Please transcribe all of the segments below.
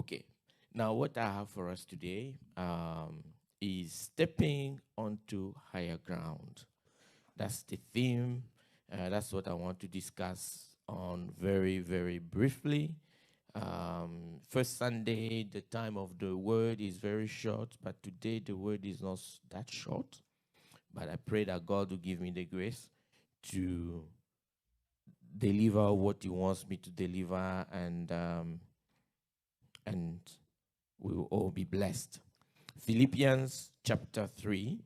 Okay. Now, what I have for us today is stepping onto higher ground. That's the theme. That's what I want to discuss on very, very briefly. First Sunday, the time of the word is very short, but today the word is not that short. But I pray that God will give me the grace to deliver what He wants me to deliver, and we will all be blessed. Philippians chapter 3,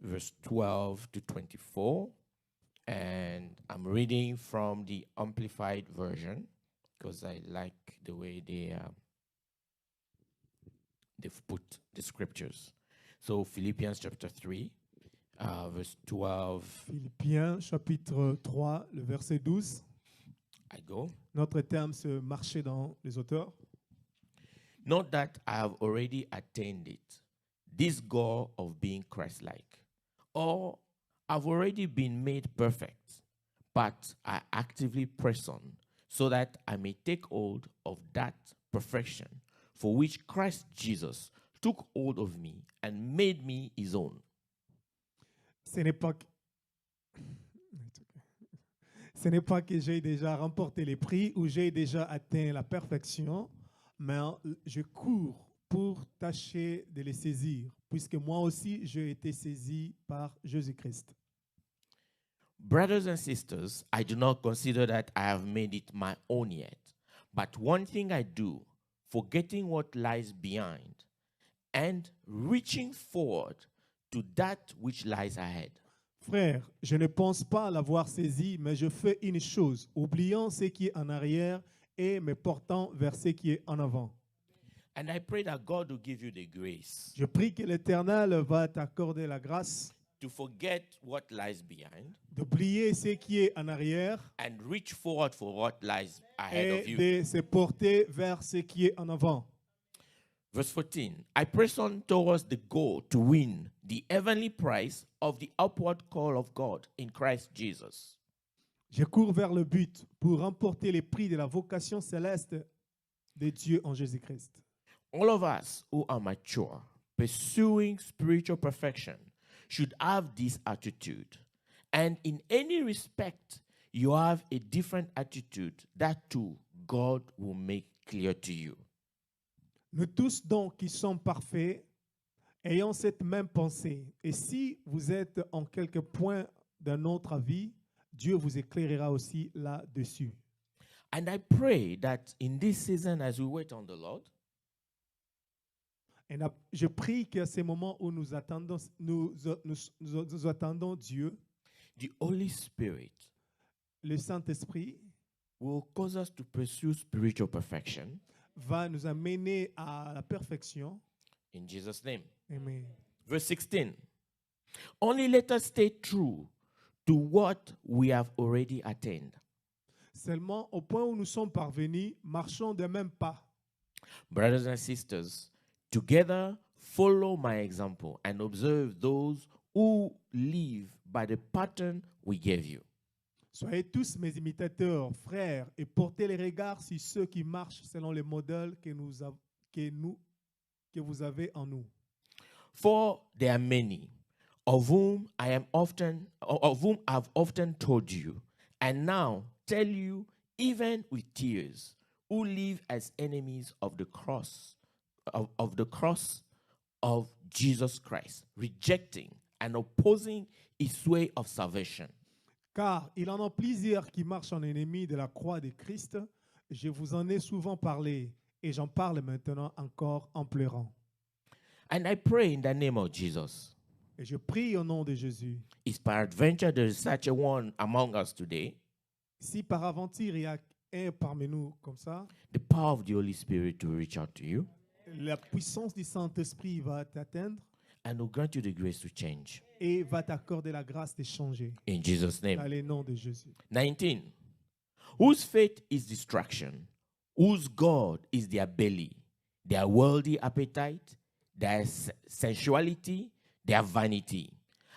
verse 12 to 24. And I'm reading from the Amplified Version because I like the way they've put the scriptures. So Philippians chapter 3, verse 12. Philippiens chapitre 3, le verset 12. I go. Notre terme, c'est marcher dans les auteurs. Not that I have already attained it, this goal of being Christ-like, or I've already been made perfect, but I actively press on so that I may take hold of that perfection for which Christ Jesus took hold of me and made me his own. Ce n'est pas que j'ai déjà remporté les prix ou j'ai déjà atteint la perfection, mais je cours pour tâcher de les saisir, puisque moi aussi j'ai été saisi par Jésus-Christ. Brothers and sisters, I do not consider that I have made it my own yet, but one thing I do, forgetting what lies behind and reaching forward to that which lies ahead. Frère, je ne pense pas l'avoir saisi, mais je fais une chose, oubliant ce qui est en arrière et me portant vers ce qui est en avant. And I pray that God will give you the grace Je prie que l'Éternel va t'accorder la grâce to forget what lies behind d'oublier ce qui est en arrière and reach forward for what lies ahead of et you. de se porter vers ce qui est en avant. Verse 14, I press on towards the goal to win the heavenly prize of the upward call of God in Christ Jesus. Je cours vers le but pour remporter les prix de la vocation céleste de Dieu en Jésus-Christ. All of us who are mature, pursuing spiritual perfection, should have this attitude. And in any respect, you have a different attitude, that too, God will make clear to you. Nous tous donc qui sommes parfaits, ayons cette même pensée. Et si vous êtes en quelque point de notre vie, Dieu vous éclairera aussi là-dessus. And I pray that in this season, as we wait on the Lord, Et je prie qu'à ces moments où nous attendons Dieu, the Holy Spirit le Saint-Esprit will cause us to pursue spiritual perfection. va nous amener à la perfection. In Jesus' name. Amen. Verse 16. Only let us stay true to what we have already attained. Seulement, au point où nous sommes parvenus, marchons de même pas. Brothers and sisters, together follow my example and observe those who live by the pattern we gave you. Soyez tous mes imitateurs, frères, et portez les regards sur ceux qui marchent selon les modèles que vous avez en nous. For there are many, of whom I've often told you, and now tell you, even with tears, who live as enemies of the cross, of the cross of Jesus Christ, rejecting and opposing His way of salvation. Car il en a plusieurs qui marchent en ennemis de la croix de Christ. Je vous en ai souvent parlé et j'en parle maintenant encore en pleurant. And I pray in the name of Jesus, Et je prie au nom de Jésus. if peradventure there is such a one among us today, Si par aventure il y a un parmi nous comme ça, the power of the Holy Spirit will reach out to you la puissance du Saint-Esprit va t'atteindre and will grant you the grace to change. et va t'accorder la grâce de changer. In Jesus' name. Dans le nom de Jésus. 19. Whose faith is distraction, whose God is their belly, their worldly appetite, their sensuality, their vanity,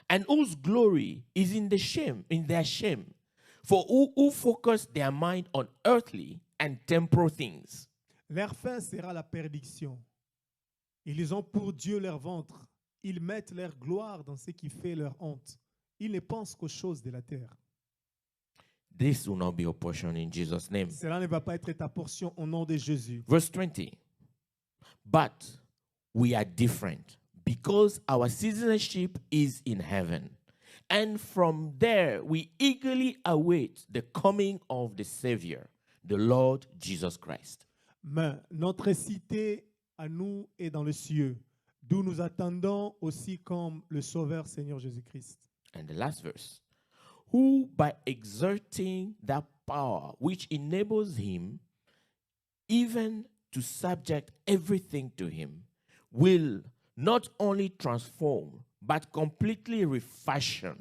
and whose glory is in their shame, for who focus their mind on earthly and temporal things. Leur fin sera la perdition. Ils ont pour Dieu leur ventre. Ils mettent leur gloire dans ce qui fait leur honte. Ils ne pensent qu'aux choses de la terre. This will not be your portion in Jesus' name. Cela ne va pas être ta portion au nom de Jésus. Verse 20. But we are different because our citizenship is in heaven. And from there we eagerly await the coming of the Savior, the Lord Jesus Christ. Mais notre cité à nous est dans le cieux, d'où nous attendons aussi comme le Sauveur Seigneur Jésus-Christ. And the last verse. Who by exerting that power which enables him even to subject everything to him, will not only transform, but completely refashion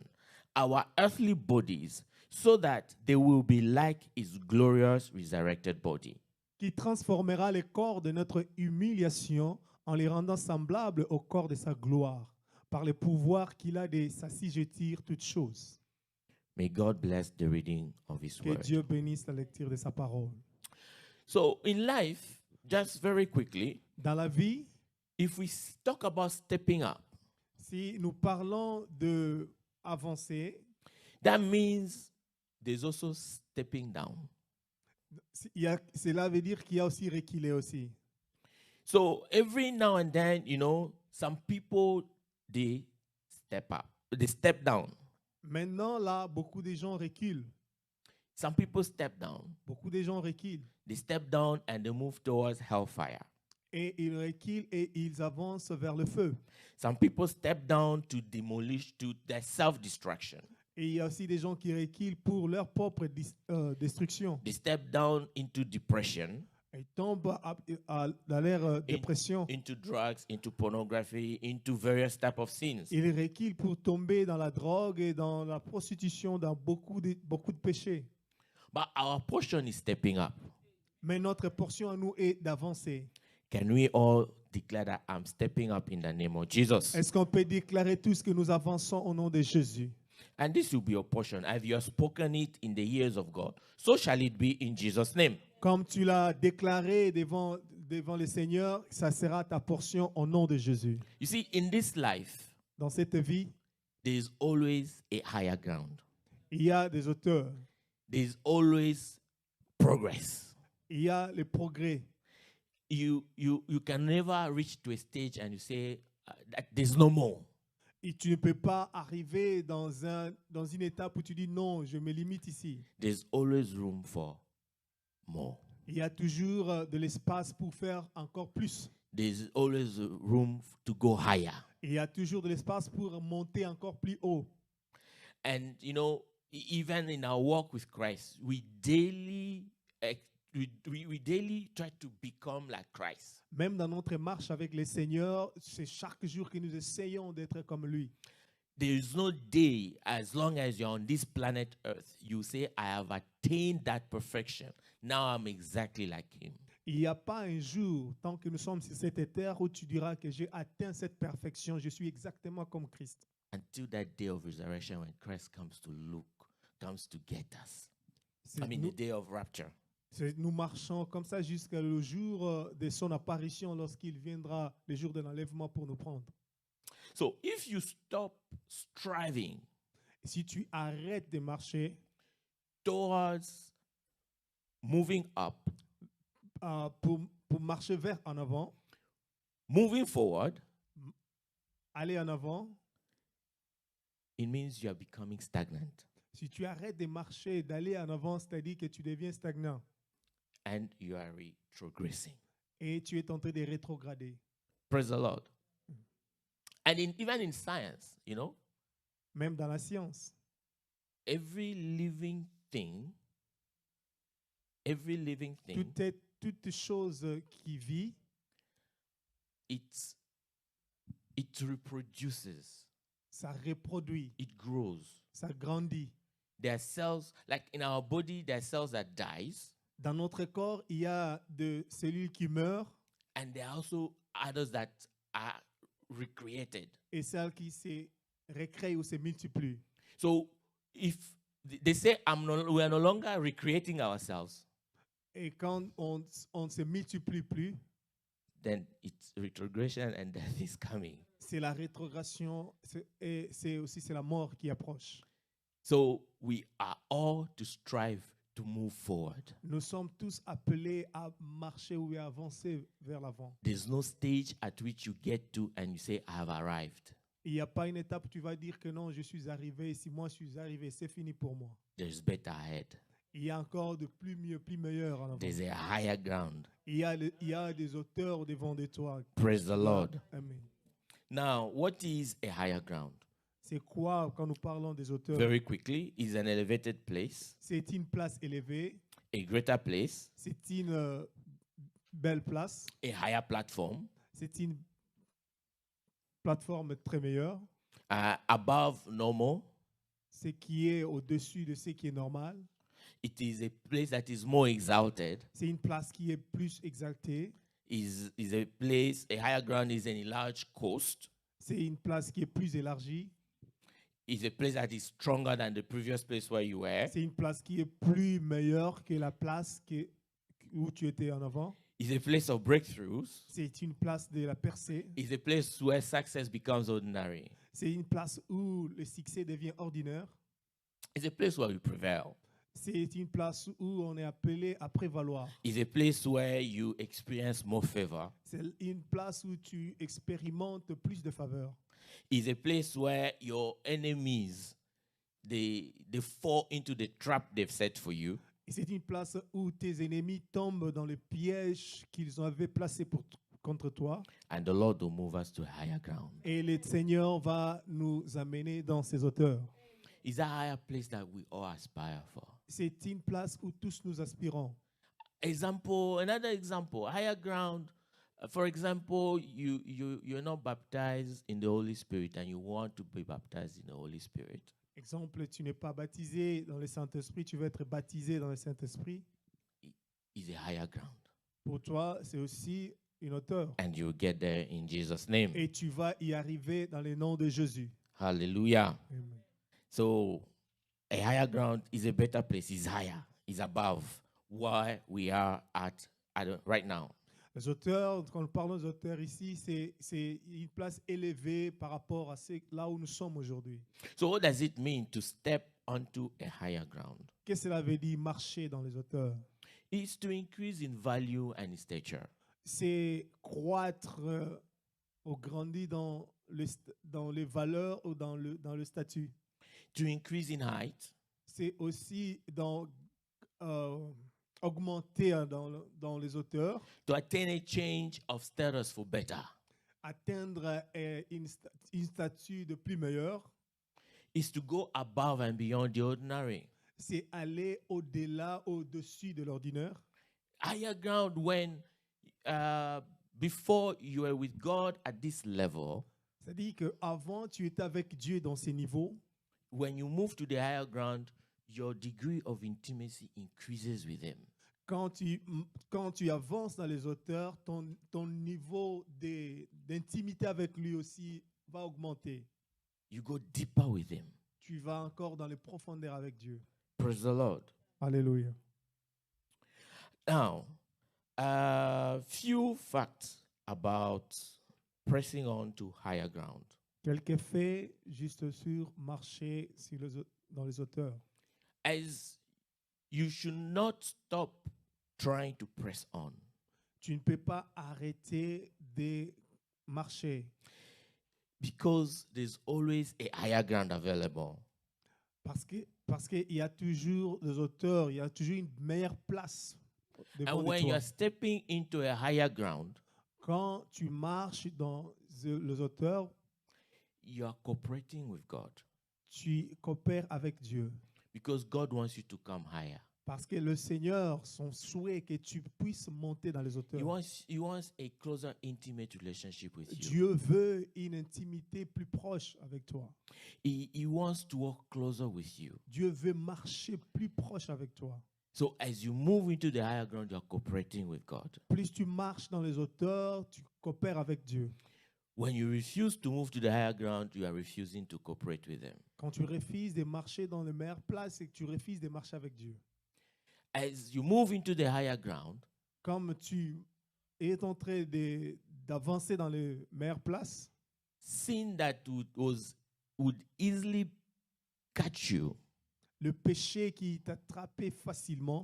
our earthly bodies so that they will be like his glorious resurrected body. Qui transformera les corps de notre humiliation en les rendant semblables au corps de sa gloire, par le pouvoir qu'il a de s'assujettir toutes choses. May God bless the reading of his Que word. Dieu bénisse la lecture de sa parole. So in life, just very quickly, Dans la vie, if we talk about stepping up, si nous parlons de avancer, that means there's also stepping down. cela veut dire qu'il y a aussi reculer aussi. So every now and then, some people, they step up, they step down. Maintenant, là, beaucoup de gens reculent. Some people step down. Beaucoup de gens reculent. They step down and they move towards hellfire. Et ils reculent et ils avancent vers le feu. Some people step down to demolish, to their self-destruction. Et il y a aussi des gens qui reculent pour leur propre destruction. They step down into depression, Ils tombent dans leur dépression. into drugs, into pornography, into various types of sins. Ils reculent pour tomber dans la drogue et dans la prostitution, dans beaucoup de péchés. But our portion is stepping up. Mais notre portion à nous est d'avancer. Can we all declare that I'm stepping up in the name of Jesus? Est-ce qu'on peut déclarer tous que nous avançons au nom de Jésus? And this will be your portion. As you have spoken it in the ears of God, so shall it be in Jesus' name. Comme tu l'as déclaré devant le Seigneur, ça sera ta portion au nom de Jésus. You see, in this life, Dans cette vie, there is always a higher ground. il y a des auteurs, There is always progress. il y a le progrès. You can never reach to a stage and you say that there's no more. Et tu ne peux pas arriver dans une étape où tu dis non, je me limite ici. There's always room for more. Il y a toujours de l'espace pour faire encore plus. There's always room to go higher. Il y a toujours de l'espace pour monter encore plus haut. And even in our walk with Christ, we daily try to become like Christ. Même dans notre marche avec le Seigneur, c'est chaque jour que nous essayons d'être comme lui. There is no day, as long as you're on this planet Earth, you say, I have attained that perfection. Now I'm exactly like him. Il n'y a pas un jour, tant que nous sommes sur cette terre, où tu diras que j'ai atteint cette perfection, je suis exactement comme Christ. Until that day of resurrection when Christ comes to get us. C'est I mean, nous, the day of rapture. nous marchons comme ça jusqu'au jour de son apparition, lorsqu'il viendra, le jour de l'enlèvement pour nous prendre. So if you stop striving Si tu arrêtes de marcher towards moving up, pour marcher vers en avant, moving forward, aller en avant, it means you are becoming stagnant si tu arrêtes de marcher, d'aller en avant, c'est-à-dire que tu deviens stagnant and you are retrogressing. et tu es en train de rétrograder. Praise the Lord. And even in science, Même dans la science, every living thing, toute chose qui vit, it reproduces, ça reproduit, it grows. ça grandit. There are cells, like in our body, there are cells that dies, Dans notre corps, il y a des cellules qui meurent and there are also others that are recreated. et celles qui se recréent ou se multiplient. So if they say we are no longer recreating ourselves, Et quand on ne se multiplie plus, then it's retrogression and death is coming. c'est la rétrogradation et c'est la mort qui approche. So we are all to strive to move forward. Nous sommes tous appelés à marcher ou à avancer vers l'avant. There's no stage at which you get to and you say, I have arrived. Il n'y a pas une étape où tu vas dire que non, je suis arrivé. Si moi je suis arrivé, c'est fini pour moi. There's better ahead. Il y a encore de plus mieux, plus meilleur en avant. There's a higher ground. Il y a des auteurs devant de toi. Praise the Lord. Amen. Now, what is a higher ground? C'est quoi quand nous parlons des auteurs? Very quickly, is an elevated place, C'est une place élevée. a greater place, C'est une belle place. a higher platform, C'est une plateforme très meilleure. above normal. Ce qui est au-dessus de ce qui est normal. It is a place that is more exalted. C'est une place qui est plus exaltée. Is a place, a higher ground is an enlarged coast. C'est une place qui est plus élargie. Is a place that is stronger than the previous place where you were. C'est une place qui est plus meilleure que la place où tu étais en avant. Is a place of breakthroughs. C'est une place de la percée. Is a place where success becomes ordinary. C'est une place où le succès devient ordinaire. It's a place where you prevail. C'est une place où on est appelé à prévaloir. Is a place where you experience more favor. C'est une place où tu expérimentes plus de faveur. Is a place where your enemies they fall into the trap they've set for you. Et c'est une place où tes ennemis tombent dans les pièges qu'ils avaient placés contre toi. And the Lord will move us to higher ground. Et le Seigneur va nous amener dans ses hauteurs. Is a higher place that we all aspire for. C'est une place où tous nous aspirons. Another example, higher ground. For example, you're not baptized in the Holy Spirit and you want to be baptized in the Holy Spirit. Exemple, tu n'es pas baptisé dans le Saint-Esprit, tu veux être baptisé dans le Saint-Esprit. Is a higher ground. Pour toi, c'est aussi une hauteur. And you'll get there in Jesus' name. Et tu vas y arriver dans le nom de Jésus. Hallelujah. Amen. So a higher ground is a better place, is higher, is above where we are at right now. Les auteurs, quand nous parlons des auteurs ici, c'est une place élevée par rapport à là où nous sommes aujourd'hui. So what does it mean to step onto a higher ground? Qu'est-ce que cela veut dire marcher dans les auteurs? It's to increase in value and stature. C'est croître ou grandir dans les valeurs ou dans le statut. To increase in height. C'est aussi augmenter dans les hauteurs. To attain a change of status for better. Atteindre une statut de plus meilleur. Is to go above and beyond the ordinary. C'est aller au-delà, au-dessus de l'ordinaire. Higher ground when before you were with God at this level. C'est-à-dire qu'avant, tu étais avec Dieu dans ces niveaux. When you move to the higher ground, your degree of intimacy increases with Him. Quand tu avances dans les hauteurs, ton niveau d'intimité avec lui aussi va augmenter. You go deeper with Him. Tu vas encore dans les profondeurs avec Dieu. Praise the Lord. Alléluia. Now, a few facts about pressing on to higher ground. Quelques faits juste sur marcher dans les hauteurs. As you should not stop trying to press on. Tu ne peux pas arrêter de marcher. Because there's always a higher ground available. Parce qu'il y a toujours des hauteurs, il y a toujours une meilleure place devant And when toi. you are stepping into a higher ground, Quand tu marches dans les hauteurs, you are cooperating with God. tu coopères avec Dieu. Because God wants you to come higher. Parce que le Seigneur, son souhait est que tu puisses monter dans les hauteurs. He wants a closer, intimate relationship with you. Dieu veut une intimité plus proche avec toi. He wants to walk closer with you. Dieu veut marcher plus proche avec toi. So as you move into the higher ground, you are cooperating with God. Plus tu marches dans les hauteurs, tu coopères avec Dieu. When you refuse to move to the higher ground, you are refusing to cooperate with Him. Quand tu refuses de marcher dans les meilleures places, c'est que tu refuses de marcher avec Dieu. as you move into the higher ground, comme tu es en train d'avancer dans les meilleures places, sin that would easily catch you le péché qui t'attrape facilement,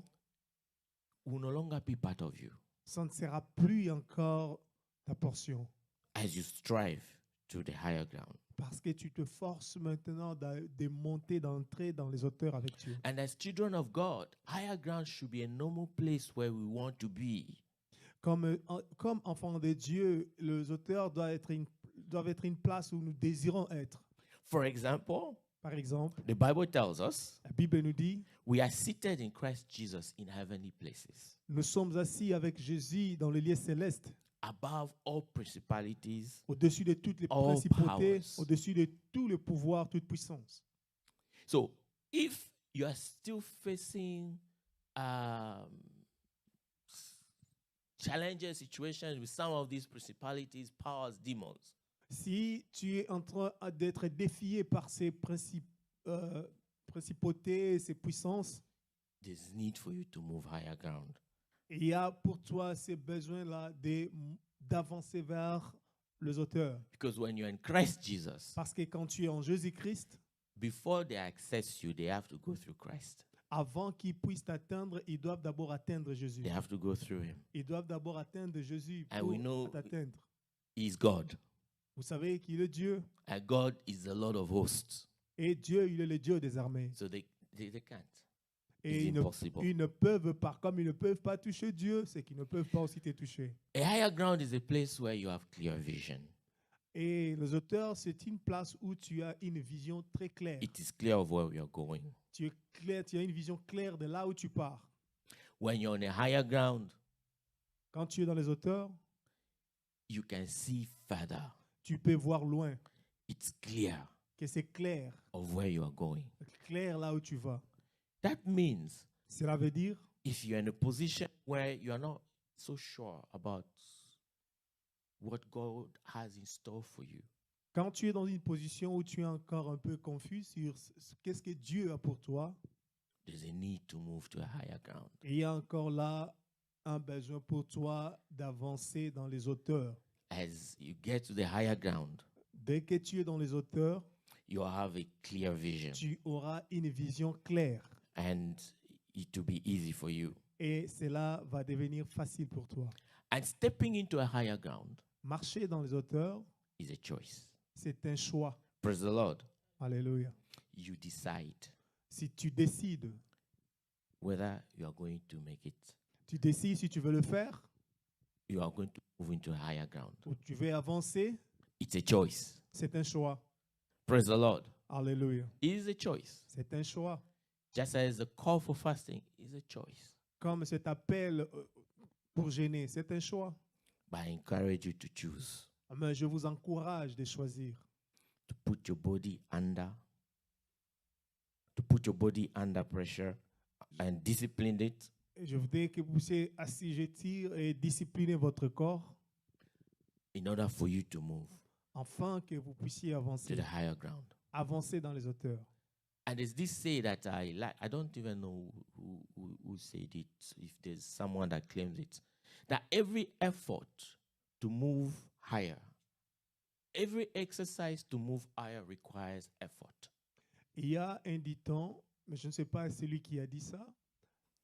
will no longer be part of you ça ne sera plus encore ta portion. as you strive to the higher ground. Parce que tu te forces maintenant de monter, d'entrer dans les hauteurs avec Dieu. And as children of God, higher ground should be a normal place where we want to be. Comme enfants de Dieu, les hauteurs doivent être une place où nous désirons être. For example, Par exemple, the Bible tells us la Bible nous dit, we are seated in Christ Jesus in heavenly places, nous sommes assis avec Jésus dans les lieux célestes, above all principalities. au-dessus de toutes les All principautés, powers. au-dessus de tout le pouvoir, toute puissance. So if you are still facing challenges, situations with some of these principalities, powers, demons, Si tu es en train d'être défié par ces principautés, ces puissances, there's need for you to move higher ground. il y a pour toi ces besoins-là d'avancer vers les auteurs. Because when you're in Christ Jesus, Parce que quand tu es en Jésus-Christ, before they access you, they have to go through Christ. avant qu'ils puissent t'atteindre, ils doivent d'abord atteindre Jésus. They have to go through him. Ils doivent d'abord atteindre Jésus And pour we know t'atteindre. He's God. Vous savez qu'il est Dieu. And God is the Lord of hosts. Et Dieu, il est le Dieu des armées. So they can't. Et It's impossible. ils ne peuvent pas, comme ils ne peuvent pas toucher Dieu, c'est qu'ils ne peuvent pas aussi te toucher. A higher ground is a place where you have clear vision. Et les auteurs, c'est une place où tu as une vision très claire. It is clear of where we are going. Tu as une vision claire de là où tu pars. When you're on a higher ground, Quand tu es dans les auteurs, you can see further. tu peux voir loin, It's clear que c'est clair, of where you are going. clair là où tu vas. That means Cela veut dire, if you're in a position where you are not so sure about what God has in store for you, quand tu es dans une position où tu es encore un peu confus sur qu'est-ce que Dieu a pour toi, there's a need to move to a higher ground. et il y a encore là un besoin pour toi d'avancer dans les hauteurs. As you get to the higher ground, Dès que tu es dans les hauteurs, you'll have a clear vision tu auras une vision claire and it will be easy for you. et cela va devenir facile pour toi. And stepping into a higher ground Marcher dans les hauteurs, is a choice. c'est un choix. Praise the Lord. Alléluia. You decide Si tu décides, whether you are going to make it. tu décides si tu veux le faire You are going to move into a higher ground. ou tu veux avancer, It's a choice. c'est un choix. Praise the Lord. Alléluia. It is a choice. C'est un choix. Just as the call for fasting is a choice. Comme cet appel pour gêner, c'est un choix. But I encourage you to choose, Mais je vous encourage de choisir, to put your body under pressure and discipline it et je voudrais que vous puissiez assujettir et discipliner votre corps in order for you to move afin que vous puissiez to avancer, the higher ground. avancer dans les hauteurs. And there's this say that I like. I don't even know who said it, if there's someone that claims it, that every effort to move higher, every exercise to move higher requires effort. Il y a un dicton, mais je ne sais pas celui qui a dit ça.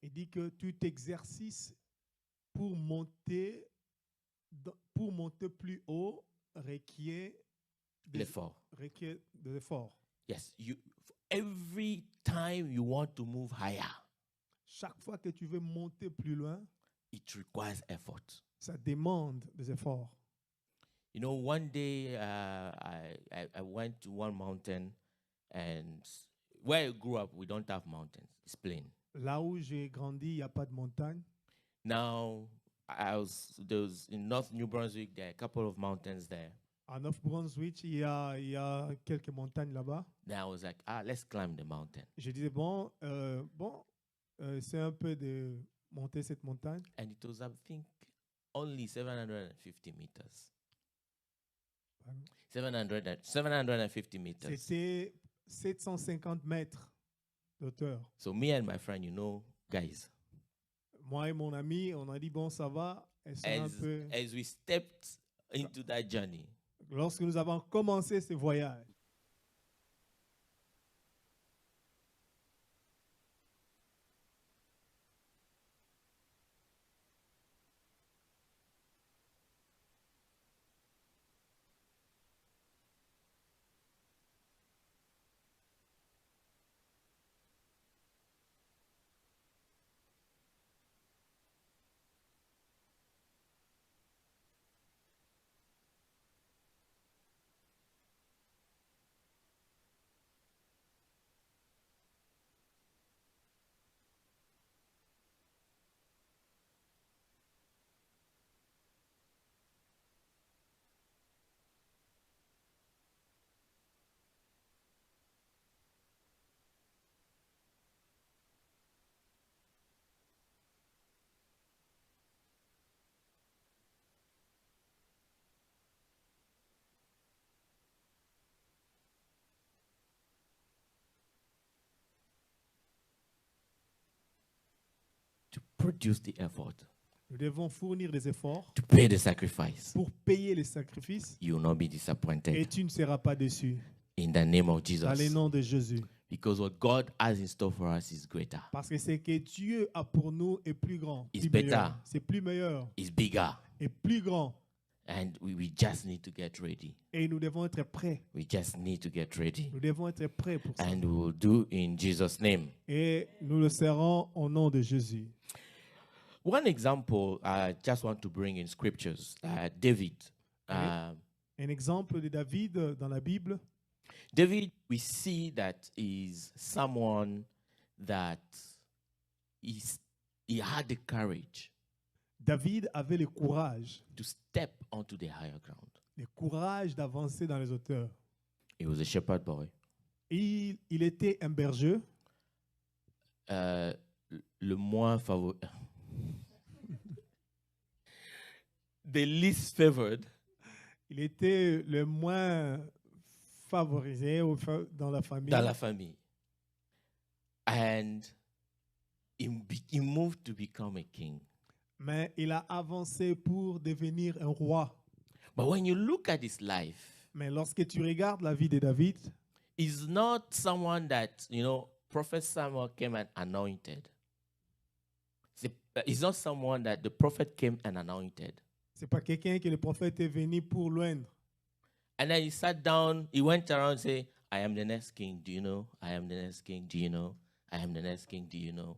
Il dit que tout exercice pour monter plus haut requiert L'effort. de l'effort. Yes, every time you want to move higher, Chaque fois que tu veux monter plus loin, it requires effort. ça demande des efforts. You know, one day I went to one mountain, and where I grew up, we don't have mountains. It's plain. Là où j'ai grandi, il n'y a pas de montagne. Now, there was in North New Brunswick, there are a couple of mountains there. À Neuf-Brunswick, il y a quelques montagnes là-bas. Then I was like, let's climb the mountain. Je disais, c'est un peu de monter cette montagne. And it was, I think, only 750 meters. Pardon. 750 meters. C'était 750 mètres d'auteur. So me and my friend, guys, Moi et mon ami, on a dit bon, ça va. Elles sont un peu... as we stepped into that journey. Lorsque nous avons commencé ce voyage, To produce the effort, nous devons fournir des efforts to pay the sacrifice. pour payer les sacrifices You will not be et disappointed tu ne seras pas déçu. in the name of Dans le Jesus. nom de Jésus. Because what God has in store for us is greater, Parce que ce que Dieu a pour nous est plus grand. It's Plus meilleur. better. C'est plus meilleur is bigger, et plus grand. and we just need to get ready. Et nous devons être prêts. We just need to get ready. Nous devons être prêts pour ça. And we will do in Jesus' name. Et nous le serons au nom de Jésus. One example I just want to bring in scriptures, David. Un exemple de David dans la Bible. David, we see that is someone that he had the courage David avait le courage. to step onto the higher ground. Le courage d'avancer dans les hauteurs. He was a shepherd boy. Il était un berger. Le moins favori. The least favored Il était le moins favorisé dans la famille. dans la famille. And he moved to become a king. Mais il a avancé pour devenir un roi. But when you look at his life, Mais lorsque tu regardes la vie de David, he's not someone that, Prophet Samuel came and anointed. He's not someone that the prophet came and anointed. c'est pas quelqu'un que le prophète est venu pour loindre. And then he sat down, he went around and said, I am the next king, do you know? I am the next king, do you know? I am the next king, do you know?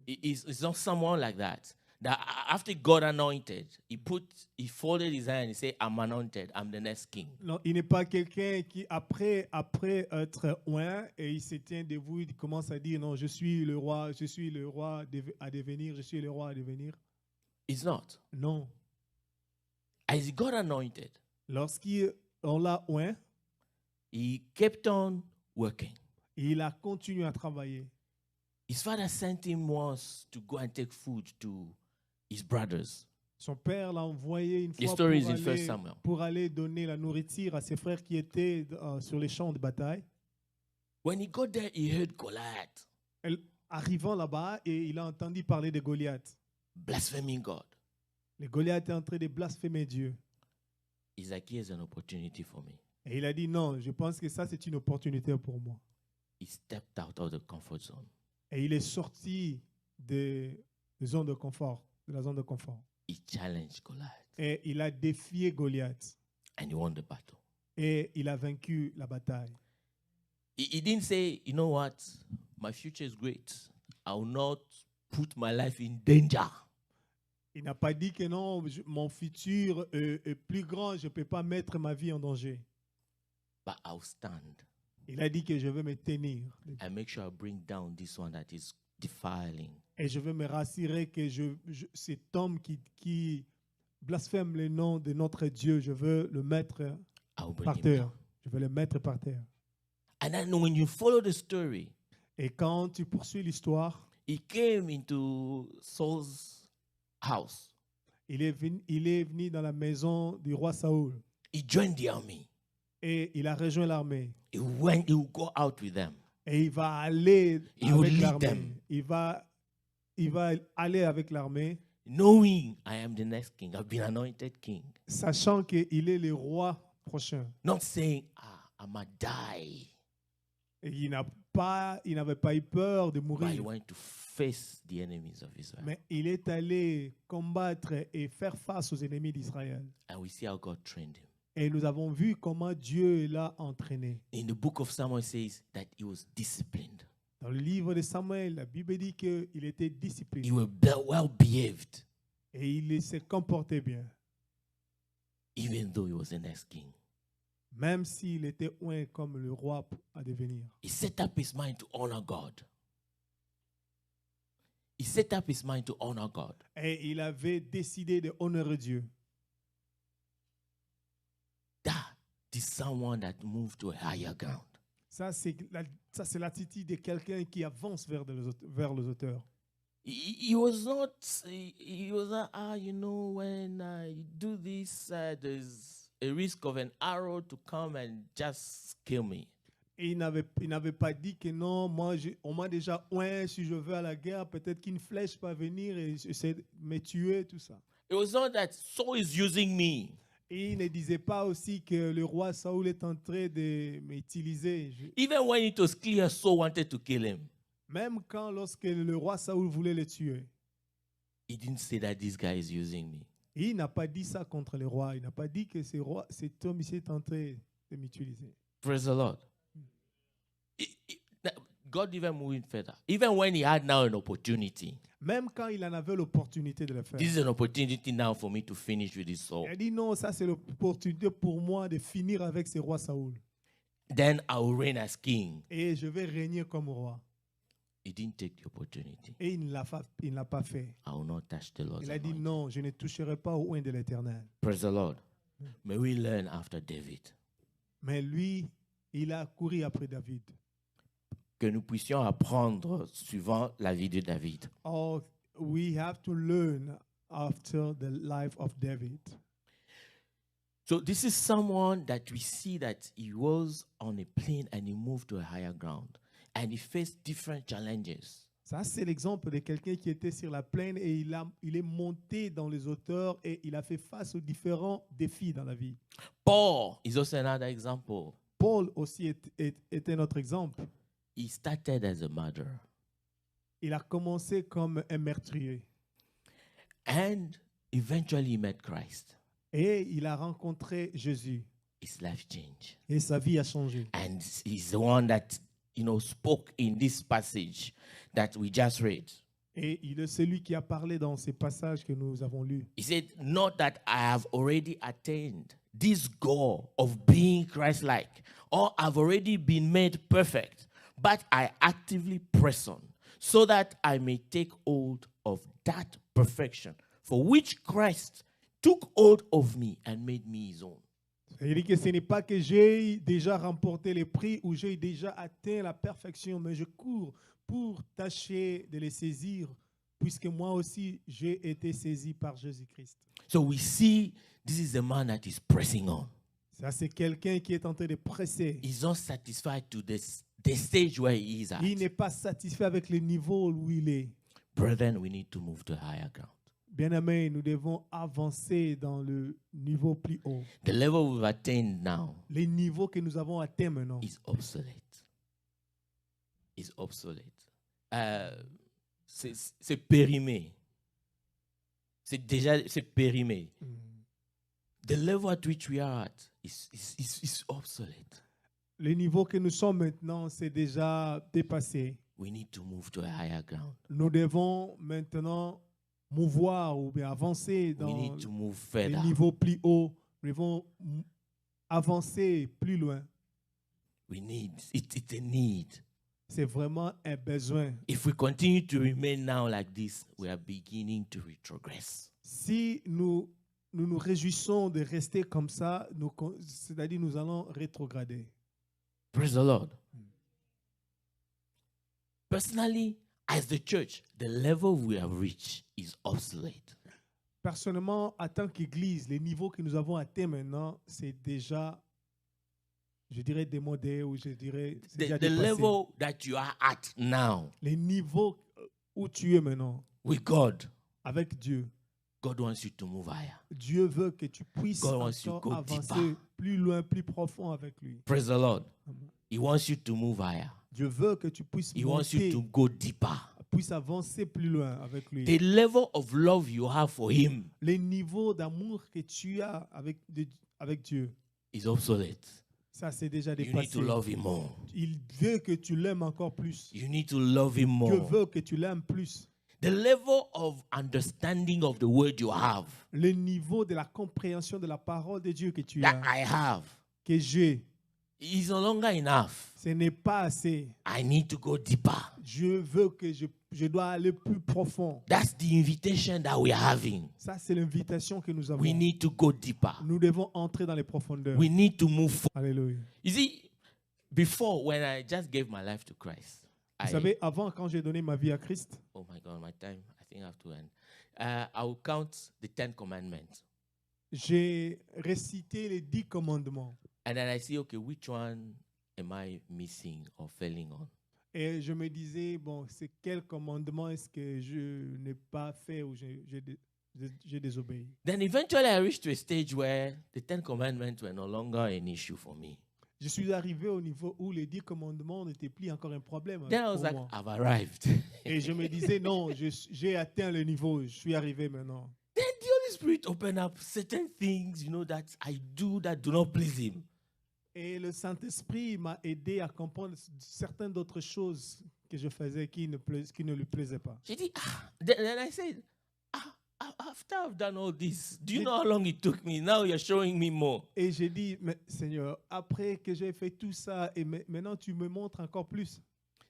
It's not someone like that. That after God anointed, he folded his hand and he said, I'm anointed, I'm the next king. Non, il n'est pas quelqu'un qui, après être oint, et il se tient debout, il commence à dire, non, je suis le roi à devenir, je suis le roi à devenir. It's not. Non. As he got anointed, Lorsqu'on l'a oint, he kept on working. il a continué à travailler. His father sent him once to go and take food to his brothers. Son père l'a envoyé une The fois story is in 1 Samuel. pour aller donner la nourriture à ses frères qui étaient sur les champs de bataille. When he got there, he heard Goliath Arrivant là-bas, et il a entendu parler de Goliath. blaspheming God. Le Goliath est en train de blasphémer Dieu. He's like, here's an opportunity for me. Et il a dit, non, je pense que ça, c'est une opportunité pour moi. He stepped out of the comfort zone. Et il est sorti de la zone de confort. He challenged Goliath Et il a défié Goliath. and he won the battle. Et il a vaincu la bataille. He didn't say, you know what, my future is great. I will not put my life in danger. Il n'a pas dit que non, mon futur est plus grand, je ne peux pas mettre ma vie en danger. But I'll stand Il a dit que je vais me tenir. and make sure I bring down this one that is defiling. Et je vais me rassurer que cet homme qui blasphème le nom de notre Dieu, je veux le mettre I'll bring par him terre. down. Je vais le mettre par terre. And then when you follow the story, Et quand tu poursuis l'histoire, he came into Saul's house. il est venu dans la maison du roi Saoul. He joined the army. Et il a rejoint l'armée. He would go out with them. Et il va aller He will avec lead l'armée. them. Il va il va aller avec l'armée, knowing I am the next king. I've been anointed king. sachant qu'il est le roi prochain. Not saying, I'm going to die. Et il n'avait pas eu peur de But he mourir, went to face the enemies of Israel. mais il est allé combattre et faire face aux ennemis d'Israël. And we see how God trained him. Et nous avons vu comment Dieu l'a entraîné. In the book of Samuel, it says that he was disciplined. Dans le livre de Samuel, la Bible dit qu'il était discipliné He was well behaved, et il s'est comporté bien, even though he was the next king. même s'il était oint comme le roi à devenir. He set up his mind to honor God. He set up his mind to honor God. Et il avait décidé de honorer Dieu. That is someone that moved to a higher ground. Ça, c'est l'attitude de quelqu'un qui avance vers les auteurs. He was not, when I do this, there's a risk of an arrow to come and just kill me. Et il n'avait pas dit que non, on m'a déjà oint, si je vais à la guerre, peut-être qu'une flèche va venir et essayer de me tuer, tout ça. It was not that Saul is using me. Et il ne disait pas aussi que le roi Saoul est en train de m'utiliser. Even when it was clear Saul wanted to kill him, Même lorsque le roi Saoul voulait le tuer, he didn't say that this guy is using me. il n'a pas dit ça contre le roi. Il n'a pas dit que cet homme ici est en train de m'utiliser. Praise the Lord. God even moving further. Even when he had now an opportunity, Même quand il en avait l'opportunité de le faire. this is an opportunity now for me to finish with this Saul. Il a dit non, ça c'est l'opportunité pour moi de finir avec ce roi Saoul. Then I will reign as king. Et je vais régner comme roi. He didn't take the opportunity. Et il ne l'a pas fait. I will not touch the Lord's Il a dit anointing. non, je ne toucherai pas au oint de l'Éternel. Praise the Lord. May we learn after David. Mais lui, il a couru après David. Que nous puissions apprendre suivant la vie de David. Oh, we have to learn after the life of David. So this is someone that we see that he was on a plane and he moved to a higher ground. And he faced different challenges. Ça, c'est l'exemple de quelqu'un qui était sur la plaine et il est monté dans les hauteurs et il a fait face aux différents défis dans la vie. Paul is also another example. Paul aussi était notre exemple. He started as a murderer. Il a commencé comme un meurtrier And eventually he met Christ. et il a rencontré Jésus His life changed. et sa vie a changé. And he's the one that, spoke in this passage that we just read. Et il est celui qui a parlé dans ces passages que nous avons lus. He said, not that I have already attained this goal of being Christ-like, or I've already been made perfect, but I actively press on, so that I may take hold of that perfection, for which Christ took hold of me and made me his own. Il dit que ce n'est pas que j'ai déjà remporté les prix ou j'ai déjà atteint la perfection, mais je cours pour tâcher de les saisir, puisque moi aussi j'ai été saisi par Jésus-Christ. So we see this is a man that is pressing on. Ça, c'est quelqu'un qui est en train de presser. He's not satisfied to the stage where he is at. Il n'est pas satisfait avec le niveau où il est. Brethren, we need to move to higher ground. Bien-aimés, nous devons avancer dans le niveau plus haut. The level we've attained now Les niveaux que nous avons atteints maintenant, is obsolete. Is obsolete. C'est périmé. C'est périmé. The level at which we are at is obsolete. le niveau que nous sommes maintenant, c'est déjà dépassé. We need to move to a higher ground. Nous devons maintenant mouvoir ou bien avancer We dans need to move les further. niveaux plus hauts. Nous devons avancer plus loin. We need, it's a need. C'est vraiment un besoin. If we continue to remain now like this, we are beginning to retrogress. Si nous nous réjouissons de rester comme ça, c'est-à-dire nous allons rétrograder. Praise the Lord. Personally, as the church, the level we have reached is obsolete. Personnellement, en tant qu'Église, les niveaux que nous avons atteints maintenant, c'est déjà, je dirais, démodé ou je dirais, c'est déjà The dépassé. level that you are at now Les niveaux où tu es maintenant, with God, avec Dieu, God wants you to move higher. Dieu veut que tu puisses God wants you to encore go avancer deeper. plus loin, plus profond avec lui. Praise the Lord. Amen. He wants you to move higher. Dieu veut que tu puisses He wants you to monter, go deeper. puisses avancer plus loin avec lui. The level of love you have for Him Les niveaux d'amour que tu as avec Dieu, is obsolete. ça c'est déjà You need dépassé. to love Him more. Il veut que tu l'aimes encore plus. You need to love Him Dieu more. veut que tu l'aimes plus. The level of understanding of the word you have, Le niveau de la compréhension de la parole de Dieu que tu that as, I have, que j'ai, is no longer enough. ce n'est pas assez. I need to go deeper. Dieu veut que je dois aller plus profond. That's the invitation that we are having. Ça, c'est l'invitation que nous avons. We need to go deeper. Nous devons entrer dans les profondeurs. We need to move forward. Alléluia. You see, before, when I just gave my life to Christ, Vous savez, avant, quand j'ai donné ma vie à Christ, oh my God, my time, I think I have to end. I will count the 10 commandments. j'ai récité les 10 commandements. And then I see, okay, which one am I missing or failing on? Et je me disais, bon, c'est quel commandement est-ce que je n'ai pas fait ou j'ai désobéi. Then eventually I reached to a stage where the 10 commandments were no longer an issue for me. Je suis arrivé au niveau où les 10 commandements n'étaient plus encore un problème Then I was pour like, moi. I've arrived. Et je me disais, non, j'ai atteint le niveau, je suis arrivé maintenant. Then the Holy Spirit opened up certain things, that I do that do not please Him. Et le Saint-Esprit m'a aidé à comprendre certaines d'autres choses que je faisais qui ne lui plaisaient pas. She did, then I said, after I've done all this, do you know how long it took me? Now you're showing me more. Et j'ai dit, mais Seigneur, après que j'ai fait tout ça, et maintenant tu me montres encore plus.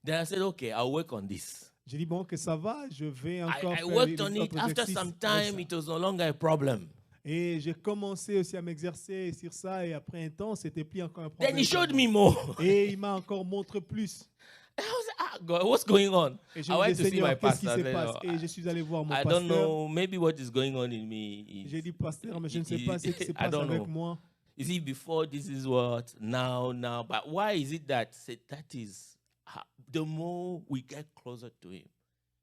Then I said, okay, I'll work on this. J'ai dit, bon, que ça va, je vais encore I faire worked les on it. autres After exercices some avec time, ça. it was no longer a problem. Et j'ai commencé aussi à m'exercer sur ça, et après un temps, c'était plus encore un Then problème. He showed me more. Et il m'a encore montré plus. I was like, God, what's going on? Et je I me went disais, to see my Seigneur, qu'est-ce qui pastor. se I passe? said, Et je suis allé voir mon I pasteur. don't know. Maybe what is going on in me J'ai is, dit, pasteur, mais je ne sais pas ce qui se I passe don't avec know. moi. You see, before this is what, now. But why is it that? That is, the more we get closer to Him,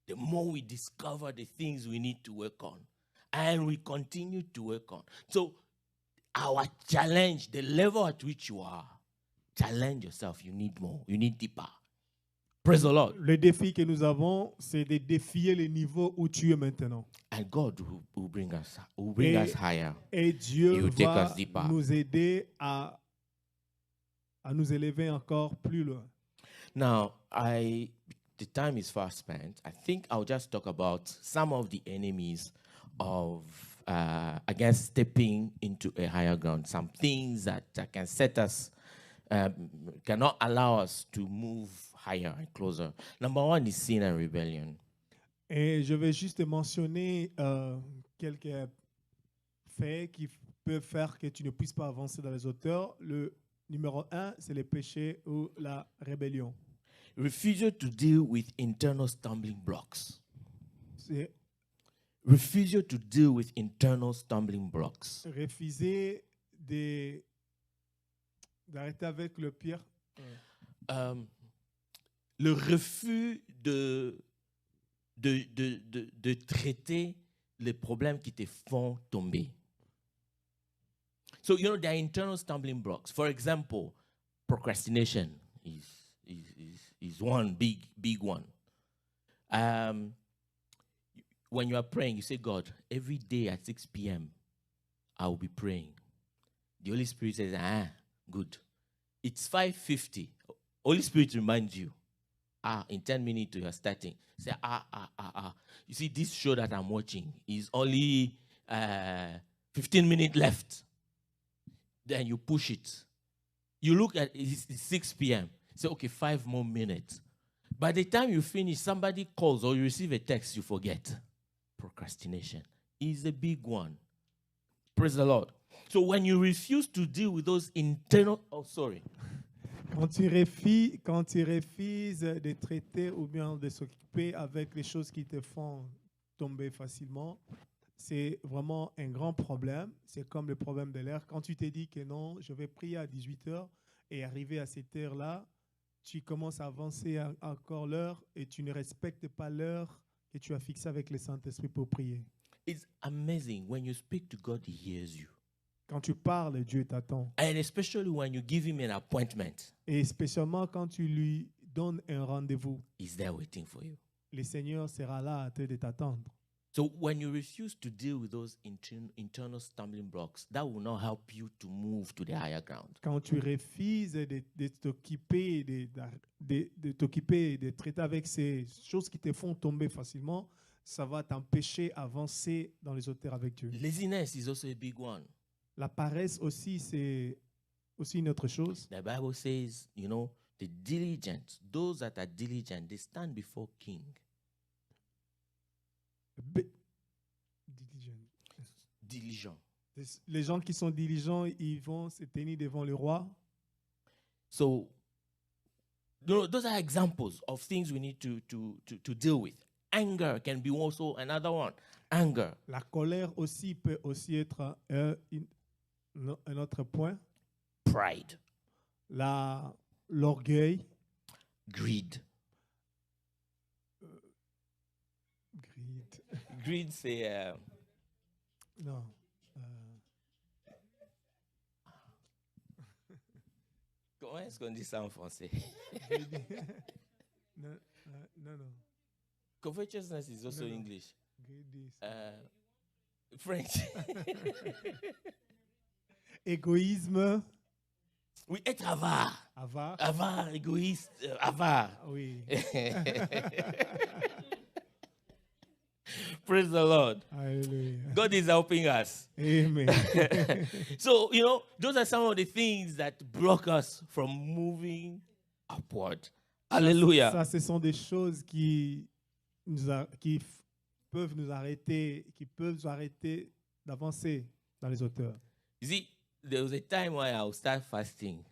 the more we discover the things we need to work on. And we continue to work on. So our challenge, the level at which you are, challenge yourself. You need more. You need deeper. Praise the Lord. Le défi que nous avons, c'est de défier le niveau où tu es maintenant. And God will bring us higher. Et Dieu He will take va us deeper. nous aider à nous élever encore plus loin. Now, the time is fast spent. I think I'll just talk about some of the enemies of, against stepping into a higher ground. Some things that can set us, cannot allow us to move higher and closer. Number one is sin and rebellion. Et je vais juste mentionner quelques faits qui peuvent faire que tu ne puisses pas avancer dans les hauteurs. Le numéro 1, c'est le péché ou la rébellion. Refusal to deal with internal stumbling blocks. C'est Refusal to deal with internal stumbling blocks. refuser d'arrêter avec le pire. Le refus de traiter les problèmes qui te font tomber. So, there are internal stumbling blocks. For example, procrastination is one big one. When you are praying, you say, God, every day at 6 p.m., I will be praying. The Holy Spirit says, good. It's 5:50. Holy Spirit reminds you, in 10 minutes you are starting. Say, You see, this show that I'm watching is only 15 minutes left. Then you push it. You look at it's 6 p.m. Say, okay, 5 more minutes. By the time you finish, somebody calls or you receive a text, you forget. Procrastination is a big one. Praise the Lord. So when you refuse to deal with those internal... Quand tu refuses de traiter ou bien de s'occuper avec les choses qui te font tomber facilement, c'est vraiment un grand problème. C'est comme le problème de l'heure. Quand tu te dis que non, je vais prier à 18h et arriver à cette heure-là, tu commences à avancer encore l'heure et tu ne respectes pas l'heure et tu as fixé avec le Saint-Esprit pour prier. It's amazing when you speak to God, He hears you. Quand tu parles, Dieu t'attend. And especially when you give Him an appointment, Et spécialement quand tu lui donnes un rendez-vous, He's there waiting for you. le Seigneur sera là à de t'attendre. So when you refuse to deal with those internal stumbling blocks, that will not help you to move to the higher ground. Quand tu refuses de t'occuper, de t'occuper et de traiter avec ces choses qui te font tomber facilement, ça va t'empêcher d'avancer dans les hauteurs avec Dieu. Laziness is also a big one. La paresse aussi, c'est aussi une autre chose. The Bible says, you know, the diligent, those that are diligent, they stand before king. Diligent. Les gens qui sont diligents, ils vont se tenir devant le roi. So, you know, those are examples of things we need to deal with. Anger can be also another one. Anger. La colère aussi peut aussi être un autre point. Pride. L'orgueil. Greed. Greed, c'est... Non. Comment est-ce qu'on dit ça en français? non. Covetousness is also No. English. Greedy. French. Égoïsme. Oui, être avare. Avare. Avare, égoïste, avare. Oui. Praise the Lord. Hallelujah. God is helping us. Amen. So, you know, those are some of the things that block us from moving upward. Hallelujah. Ça, ce sont des choses qui peuvent nous arrêter, d'avancer dans les hauteurs. You see, there was a time when I'll start fasting.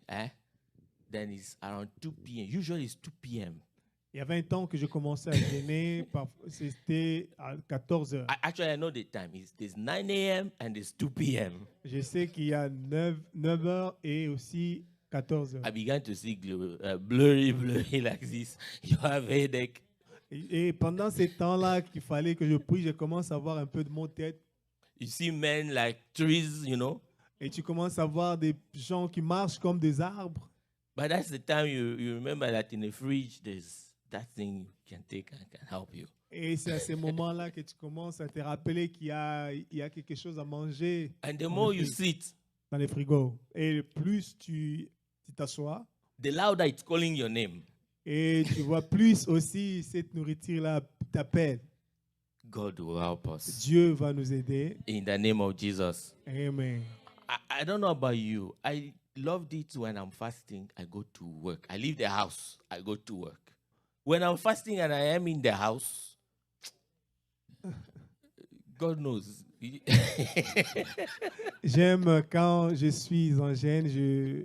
Then it's around 2 p.m. Usually it's 2 p.m. Il y avait un temps que je commençais à jeûner, c'était à 14 heures. Actually, I know the time. There's 9 a.m. and there's 2 p.m. Je sais qu'il y a 9 heures et aussi 14 heures. I began to see blurry like this. You have a headache. Et pendant ces temps-là qu'il fallait que je prie, je commence à voir un peu de mon tête. You see men like trees, you know. Et tu commences à voir des gens qui marchent comme des arbres. But that's the time you remember that in the fridge, there's that thing you can take and can help you. Et c'est à ce moment-là que tu commences à te rappeler qu'il y a quelque chose à manger And the more you sit, dans les frigos. Et plus tu t'assois, the louder it's calling your name. et tu vois plus aussi cette nourriture-là t'appelle. God will help us. Dieu va nous aider. In the name of Jesus. Amen. I don't know about you. I loved it when I'm fasting, I go to work. I leave the house, I go to work. When I'm fasting and I am in the house, God knows. J'aime quand je suis en gêne,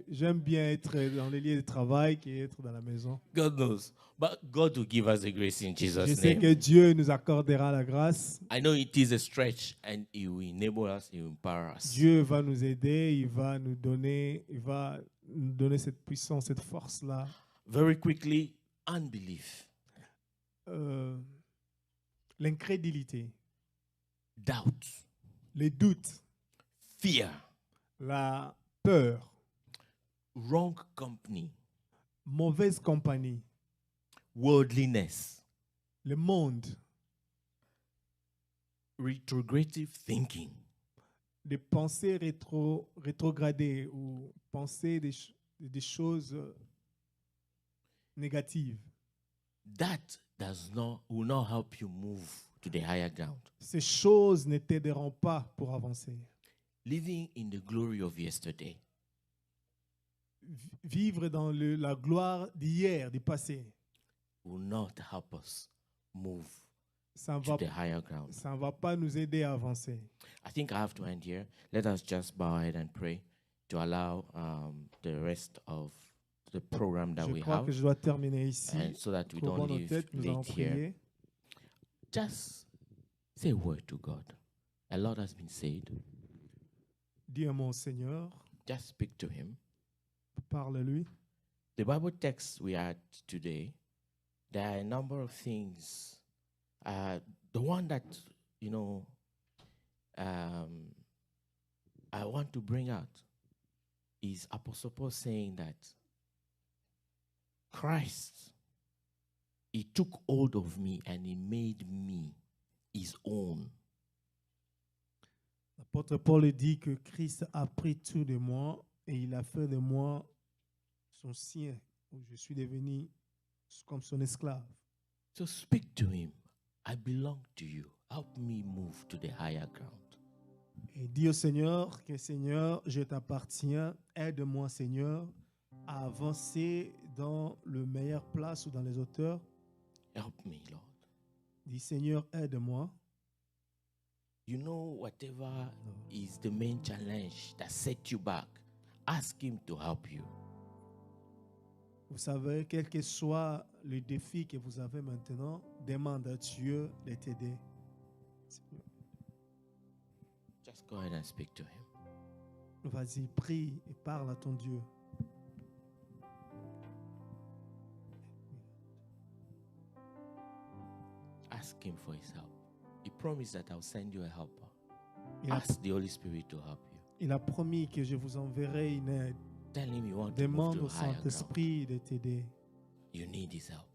j'aime bien être dans les lieux de travail qu'être dans la maison. God knows. But God will give us the grace in Je Jesus' sais name. que Dieu nous accordera la grâce. I know it is a stretch and He will enable us, He will empower us. Dieu va nous aider, il va nous donner cette puissance, cette force-là. Very quickly, unbelief, L'incrédulité, doubt, les doutes, fear, la peur, wrong company, mauvaise compagnie, worldliness, le monde, retrogressive thinking, des pensées rétrogradées ou penser des choses négatives. that will not help you move to the higher ground. Ces choses ne t'aideront pas pour avancer. Living in the glory of yesterday Vivre dans la gloire d'hier, du passé, will not help us move ça ne to va, the higher ground. va pas nous aider à avancer. I think I have to end here. Let us just bow our head and pray to allow the rest of the program that Je we crois have, que je dois terminer ici. and so that we Couvrons don't nos leave têtes, nous allons late here. prier. Just say a word to God. A lot has been said. Dis un mot au Seigneur, Just speak to Him. parle-lui. The Bible text we had today, there are a number of things The one that, you know, I want to bring out is Apostle Paul saying that Christ, he took hold of me and he made me his own. L'apôtre Paul dit que Christ a pris tout de moi et il a fait de moi son sien, où je suis devenu comme son esclave. So speak to him. I belong to you. Help me move to the higher ground. Et dis au Seigneur que Seigneur, je t'appartiens, aide-moi Seigneur à avancer dans le meilleure place ou dans les hauteurs. Help me, Lord. Dis Seigneur, aide-moi. You know, whatever is the main challenge that set you back, ask him to help you. Vous savez, quel que soit le défi que vous avez maintenant, demande à Dieu de t'aider. Just go ahead and speak to him. Vas-y, prie et parle à ton Dieu. Ask him for his help. He promised that I'll send you a helper. Il a, Ask the Holy Spirit to help you. il a promis que je vous enverrai une aide. Tell him you want to move Demande to au a higher ground. Saint-Esprit de t'aider. You need his help.